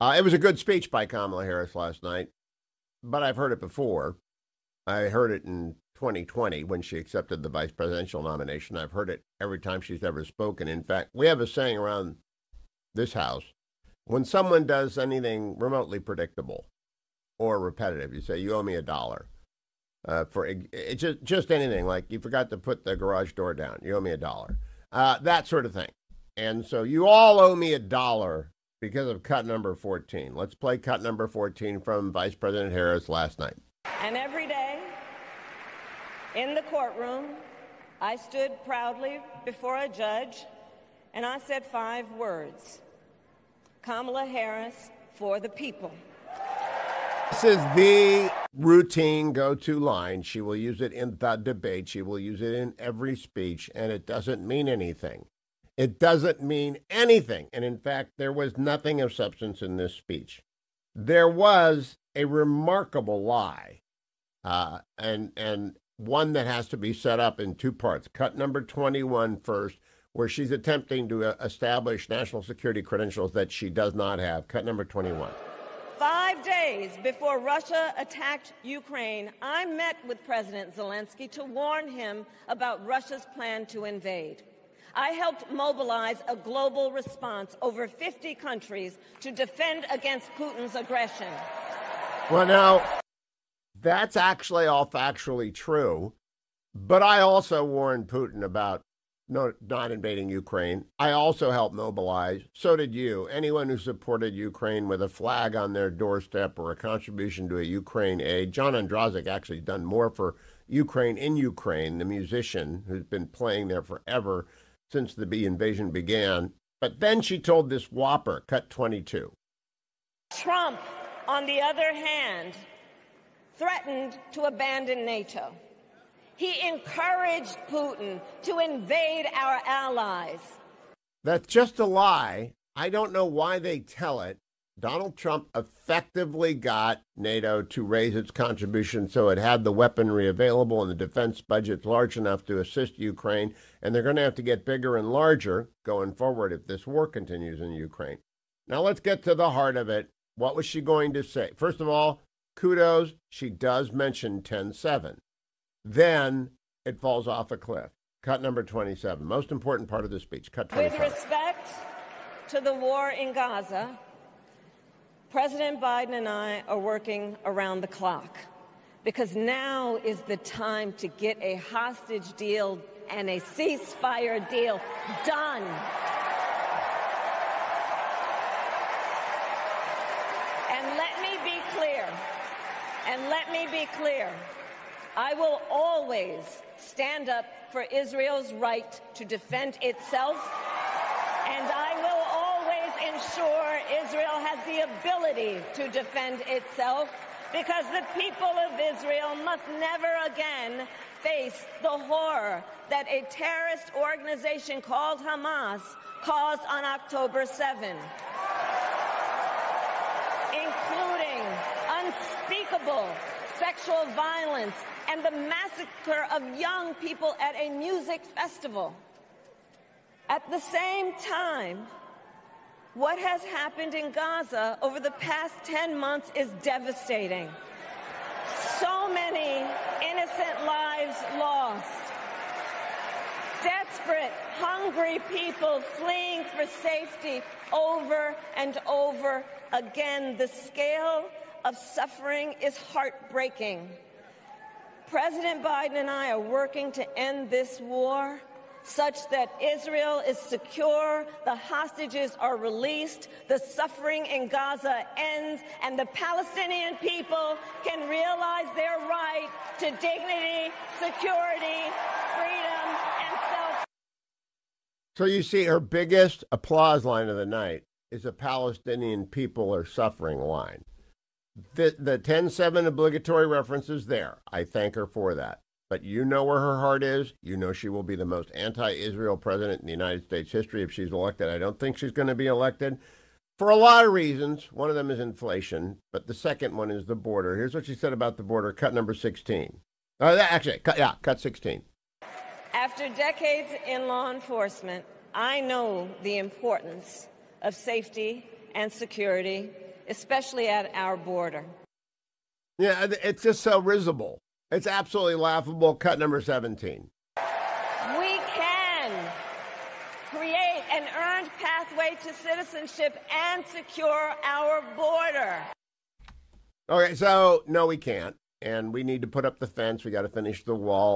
It was a good speech by Kamala Harris last night, but I've heard it before. I heard it in 2020 when she accepted the vice presidential nomination. I've heard it every time she's ever spoken. In fact, we have a saying around this house: when someone does anything remotely predictable or repetitive, you say, "You owe me $1." For it, just anything, like you forgot to put the garage door down, you owe me $1. That sort of thing. And so you all owe me $1 because of cut number 14. Let's play cut number 14 from Vice President Harris last night. And every day in the courtroom, I stood proudly before a judge and I said 5 words: Kamala Harris for the people. This is the routine go-to line. She will use it in the debate. She will use it in every speech, and it doesn't mean anything. It doesn't mean anything. And in fact, there was nothing of substance in this speech. There was a remarkable lie, and one that has to be set up in 2 parts. Cut number 21 first, where she's attempting to establish national security credentials that she does not have. Cut number 21. 5 days before Russia attacked Ukraine, I met with President Zelensky to warn him about Russia's plan to invade. I helped mobilize a global response, over 50 countries, to defend against Putin's aggression. Well, now, that's actually all factually true, but I also warned Putin about not invading Ukraine. I also helped mobilize. So did you. Anyone who supported Ukraine with a flag on their doorstep or a contribution to a Ukraine aid. John Andrazik actually done more for Ukraine in Ukraine, the musician who's been playing there forever since the invasion began. But then she told this whopper, cut 22. Trump, on the other hand, threatened to abandon NATO. He encouraged Putin to invade our allies. That's just a lie. I don't know why they tell it. Donald Trump effectively got NATO to raise its contribution so it had the weaponry available and the defense budget large enough to assist Ukraine. And they're going to have to get bigger and larger going forward if this war continues in Ukraine. Now let's get to the heart of it. What was she going to say? First of all, kudos. She does mention 10-7. Then it falls off a cliff. Cut number 27. Most important part of the speech. Cut 27. With respect to the war in Gaza, President Biden and I are working around the clock because now is the time to get a hostage deal and a ceasefire deal done. And let me be clear. I will always stand up for Israel's right to defend itself, and I will always ensure Israel has the ability to defend itself, because the people of Israel must never again face the horror that a terrorist organization called Hamas caused on October 7, including unspeakable sexual violence and the massacre of young people at a music festival. At the same time, what has happened in Gaza over the past 10 months is devastating. So many innocent lives lost. Desperate, hungry people fleeing for safety over and over again. The scale of suffering is heartbreaking. President Biden and I are working to end this war such that Israel is secure, the hostages are released, the suffering in Gaza ends, and the Palestinian people can realize their right to dignity, security, freedom, and self. So you see, her biggest applause line of the night is a Palestinian people are suffering line. The 10-7 obligatory reference is there. I thank her for that. But you know where her heart is. You know she will be the most anti-Israel president in the United States history if she's elected. I don't think she's going to be elected for a lot of reasons. One of them is inflation, but the second one is the border. Here's what she said about the border, cut number 16. Cut 16. After decades in law enforcement, I know the importance of safety and security especially at our border. Yeah, it's just so risible. It's absolutely laughable. Cut number 17. We can create an earned pathway to citizenship and secure our border. Okay, so no, we can't. And we need to put up the fence. We got to finish the wall.